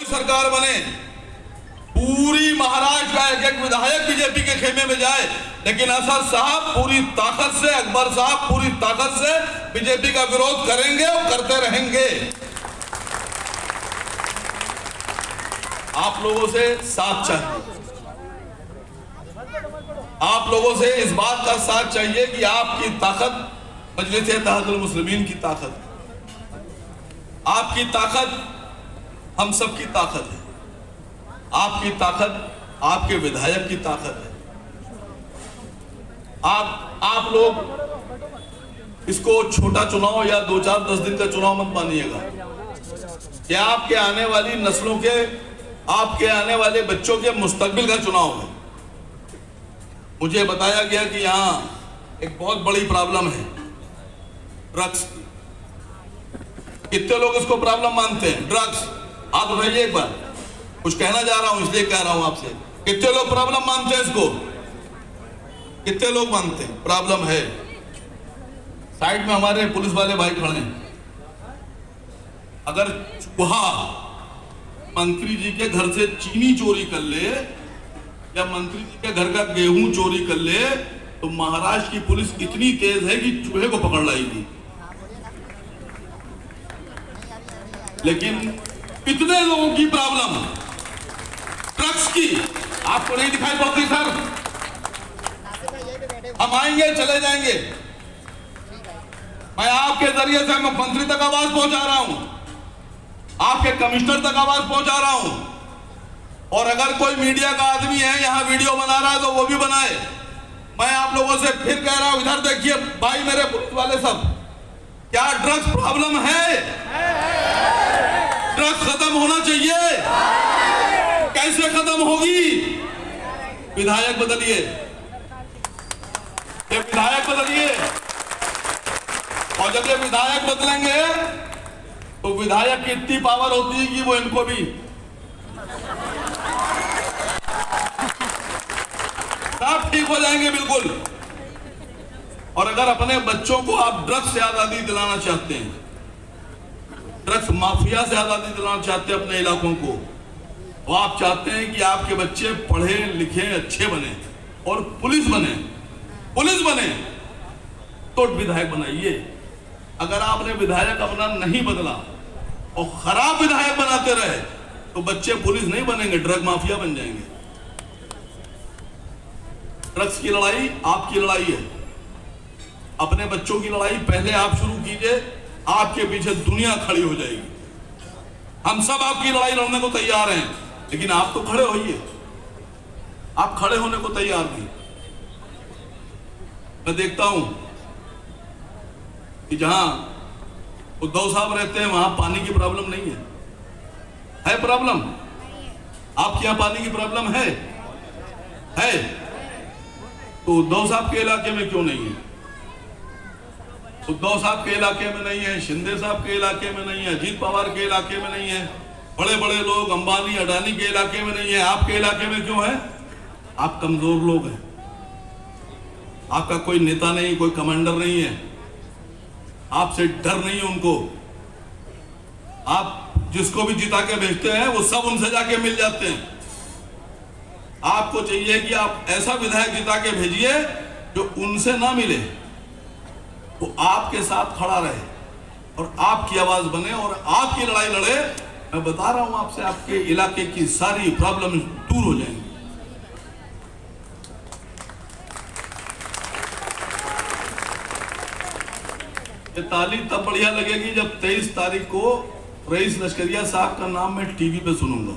सरकार बने, पूरी महाराष्ट्र का एक एक विधायक बीजेपी के खेमे में जाए, लेकिन असद साहब पूरी ताकत से, अकबर साहब पूरी ताकत से बीजेपी का विरोध करेंगे और करते रहेंगे। आप लोगों से साथ चाहिए, आप लोगों से इस बात का साथ चाहिए कि आपकी ताकत मजलिस इत्तेहादुल मुस्लिमीन की ताकत, आपकी ताकत हम सब की ताकत है, आपकी ताकत आपके विधायक की ताकत है। आप लोग इसको छोटा चुनाव या 2-4-10 दिन का चुनाव मत मानिएगा। क्या आपके आने वाली नस्लों के, आपके आने वाले बच्चों के मुस्तकबिल का चुनाव है। मुझे बताया गया कि यहाँ एक बहुत बड़ी प्रॉब्लम है ड्रग्स की। कितने लोग इसको प्रॉब्लम मानते हैं? ड्रग्स, हाथ उठाइए एक बार। कुछ कहना जा रहा हूं इसलिए कह रहा हूं आपसे, कितने लोग प्रॉब्लम मानते हैं इसको? कितने लोग मानते हैं प्रॉब्लम है? साइड में हमारे पुलिस वाले भाई खड़े हैं। अगर चूहा मंत्री जी के घर से चीनी चोरी कर ले या मंत्री जी के घर का गेहूं चोरी कर ले तो महाराष्ट्र की पुलिस इतनी तेज है कि चूहे को पकड़ लाएगी। लेकिन इतने लोगों की प्रॉब्लम ड्रग्स की आपको नहीं दिखाई पड़ती सर। हम आएंगे चले जाएंगे। मैं आपके जरिए से मंत्री तक आवाज पहुंचा रहा हूं, आपके कमिश्नर तक आवाज पहुंचा रहा हूं। और अगर कोई मीडिया का आदमी है यहां वीडियो बना रहा है तो वो भी बनाए। मैं आप लोगों से फिर कह रहा हूं, इधर देखिए भाई मेरे पुलिस वाले सब, क्या ड्रग्स प्रॉब्लम है? ड्रग्स खत्म होना चाहिए। कैसे खत्म होगी? विधायक बदलिए, ये विधायक बदलिए। और जब ये विधायक बदलेंगे तो विधायक की इतनी पावर होती है कि वो इनको भी सब ठीक हो जाएंगे बिल्कुल। और अगर अपने बच्चों को आप ड्रग्स से आजादी दिलाना चाहते हैं, ड्रग्स माफिया से आजादी दिलाना चाहते हैं अपने इलाकों को, वो आप चाहते हैं कि आपके बच्चे पढ़े लिखे अच्छे बने और पुलिस बने तो विधायक बनाइए। अगर आपने विधायक अपना नहीं बदला और खराब विधायक बनाते रहे तो बच्चे पुलिस नहीं बनेंगे, ड्रग माफिया बन जाएंगे। ड्रग्स की लड़ाई आपकी लड़ाई है, अपने बच्चों की लड़ाई पहले आप शुरू कीजिए, आपके पीछे दुनिया खड़ी हो जाएगी। हम सब आपकी लड़ाई लड़ने को तैयार हैं, लेकिन आप तो खड़े होइए। आप खड़े होने को तैयार नहीं। मैं देखता हूं कि जहां उद्धव साहब रहते हैं वहां पानी की प्रॉब्लम नहीं है प्रॉब्लम? आपके यहां पानी की प्रॉब्लम है? तो उद्धव साहब के इलाके में क्यों नहीं है? उद्धव साहब के इलाके में नहीं है, शिंदे साहब के इलाके में नहीं है, अजीत पवार के इलाके में नहीं है, बड़े बड़े लोग अंबानी अडानी के इलाके में नहीं है। आपके इलाके में क्यों है? आप कमजोर लोग हैं, आपका कोई नेता नहीं, कोई कमांडर नहीं है, आपसे डर नहीं है उनको। आप जिसको भी जिता के भेजते हैं वो सब उनसे जाके मिल जाते हैं। आपको चाहिए कि आप ऐसा विधायक जिता के भेजिए जो उनसे ना मिले, वो आपके साथ खड़ा रहे और आपकी आवाज बने और आपकी लड़ाई लड़े। मैं बता रहा हूं आपसे, आपके इलाके की सारी प्रॉब्लम दूर हो जाएंगी। ये ताली तब बढ़िया लगेगी जब 23 तारीख को रईस लश्करिया साहब का नाम मैं टीवी पे सुनूंगा।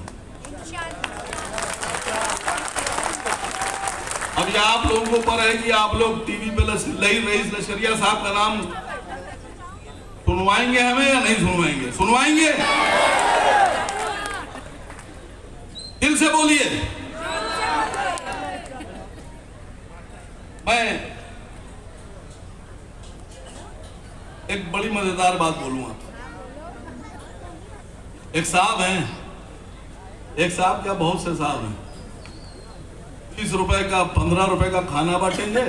अब ये आप लोगों को पर है कि आप लोग टीवी पे रईस लश्करिया साहब का नाम सुनवाएंगे हमें या नहीं सुनवाएंगे? सुनवाएंगे? दिल से बोलिए। मैं एक बड़ी मजेदार बात बोलूंगा। एक साहब हैं, एक साहब क्या बहुत से साहब हैं, 20 रुपए का 15 रुपए का खाना बांटेंगे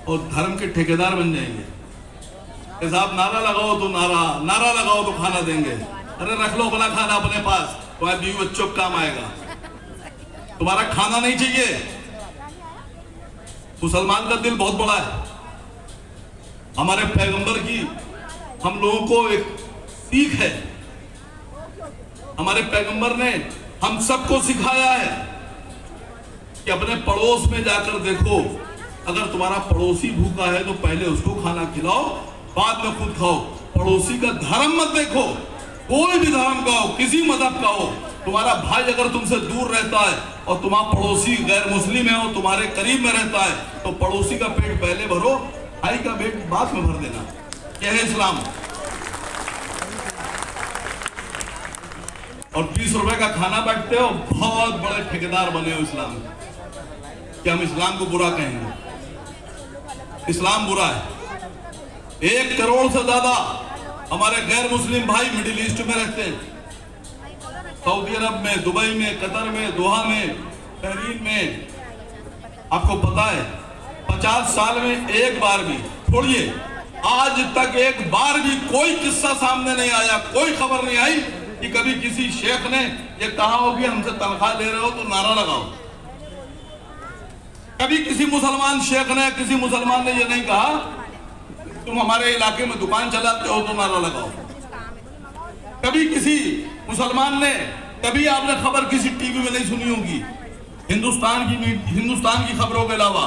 और धर्म के ठेकेदार बन जाएंगे। साहब नारा लगाओ तो नारा लगाओ तो खाना देंगे। अरे रख लो अपना खाना अपने पास, तुम्हारे बीवी बच्चों को काम आएगा, तुम्हारा खाना नहीं चाहिए। मुसलमान का दिल बहुत बड़ा है। हमारे पैगंबर की हम लोगों को एक सीख है। हमारे पैगंबर ने हम सबको सिखाया है कि अपने पड़ोस में जाकर देखो, अगर तुम्हारा पड़ोसी भूखा है तो पहले उसको खाना खिलाओ, बाद में खुद खाओ। पड़ोसी का धर्म मत देखो, कोई भी धर्म का हो, किसी मजहब का हो। तुम्हारा भाई अगर तुमसे दूर रहता है और तुम्हारा पड़ोसी गैर मुस्लिम है और तुम्हारे करीब में रहता है, तो पड़ोसी का पेट पहले भरो, भाई का पेट बाद में भर देना। क्या है इस्लाम? और 20 रुपए का खाना बांटते हो, बहुत बड़े ठेकेदार बने हो इस्लाम कि हम इस्लाम को बुरा कहेंगे। इस्लाम बुरा है। 1 करोड़ से ज्यादा हमारे गैर मुस्लिम भाई मिडिल ईस्ट में रहते हैं, सऊदी अरब में, दुबई में, कतर में, दोहा में, बहरीन में। आपको पता है 50 साल में एक बार भी, छोड़िए आज तक एक बार भी कोई किस्सा सामने नहीं आया, कोई खबर नहीं आई कि कभी किसी शेख ने ये कहा हो कि हमसे तनख्वाह ले रहे हो तो नारा लगाओ। कभी किसी मुसलमान शेख ने, किसी मुसलमान ने ये नहीं कहा तुम हमारे इलाके में दुकान चलाते हो तो नारा लगाओ। कभी किसी मुसलमान ने, कभी आपने खबर किसी टीवी में नहीं सुनी होगी हिंदुस्तान की खबरों के अलावा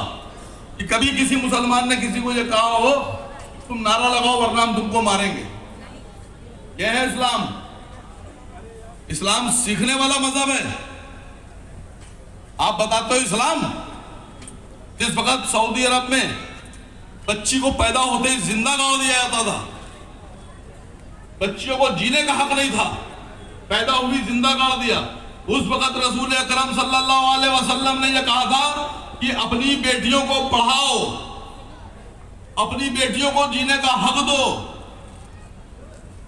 कि कभी किसी मुसलमान ने किसी को ये कहा हो तुम नारा लगाओ वरना हम तुमको मारेंगे। यह है इस्लाम। इस्लाम सीखने वाला मजहब है। आप बताते हो इस्लाम। जिस वक्त सऊदी अरब में बच्ची को पैदा होते ही जिंदा गाड़ दिया जाता था, बच्चियों को जीने का हक नहीं था, पैदा हुई जिंदा गाड़ दिया, उस वक्त रसूल अकरम सल्लल्लाहु अलैहि वसल्लम ने यह कहा था कि अपनी बेटियों को पढ़ाओ, अपनी बेटियों को जीने का हक दो।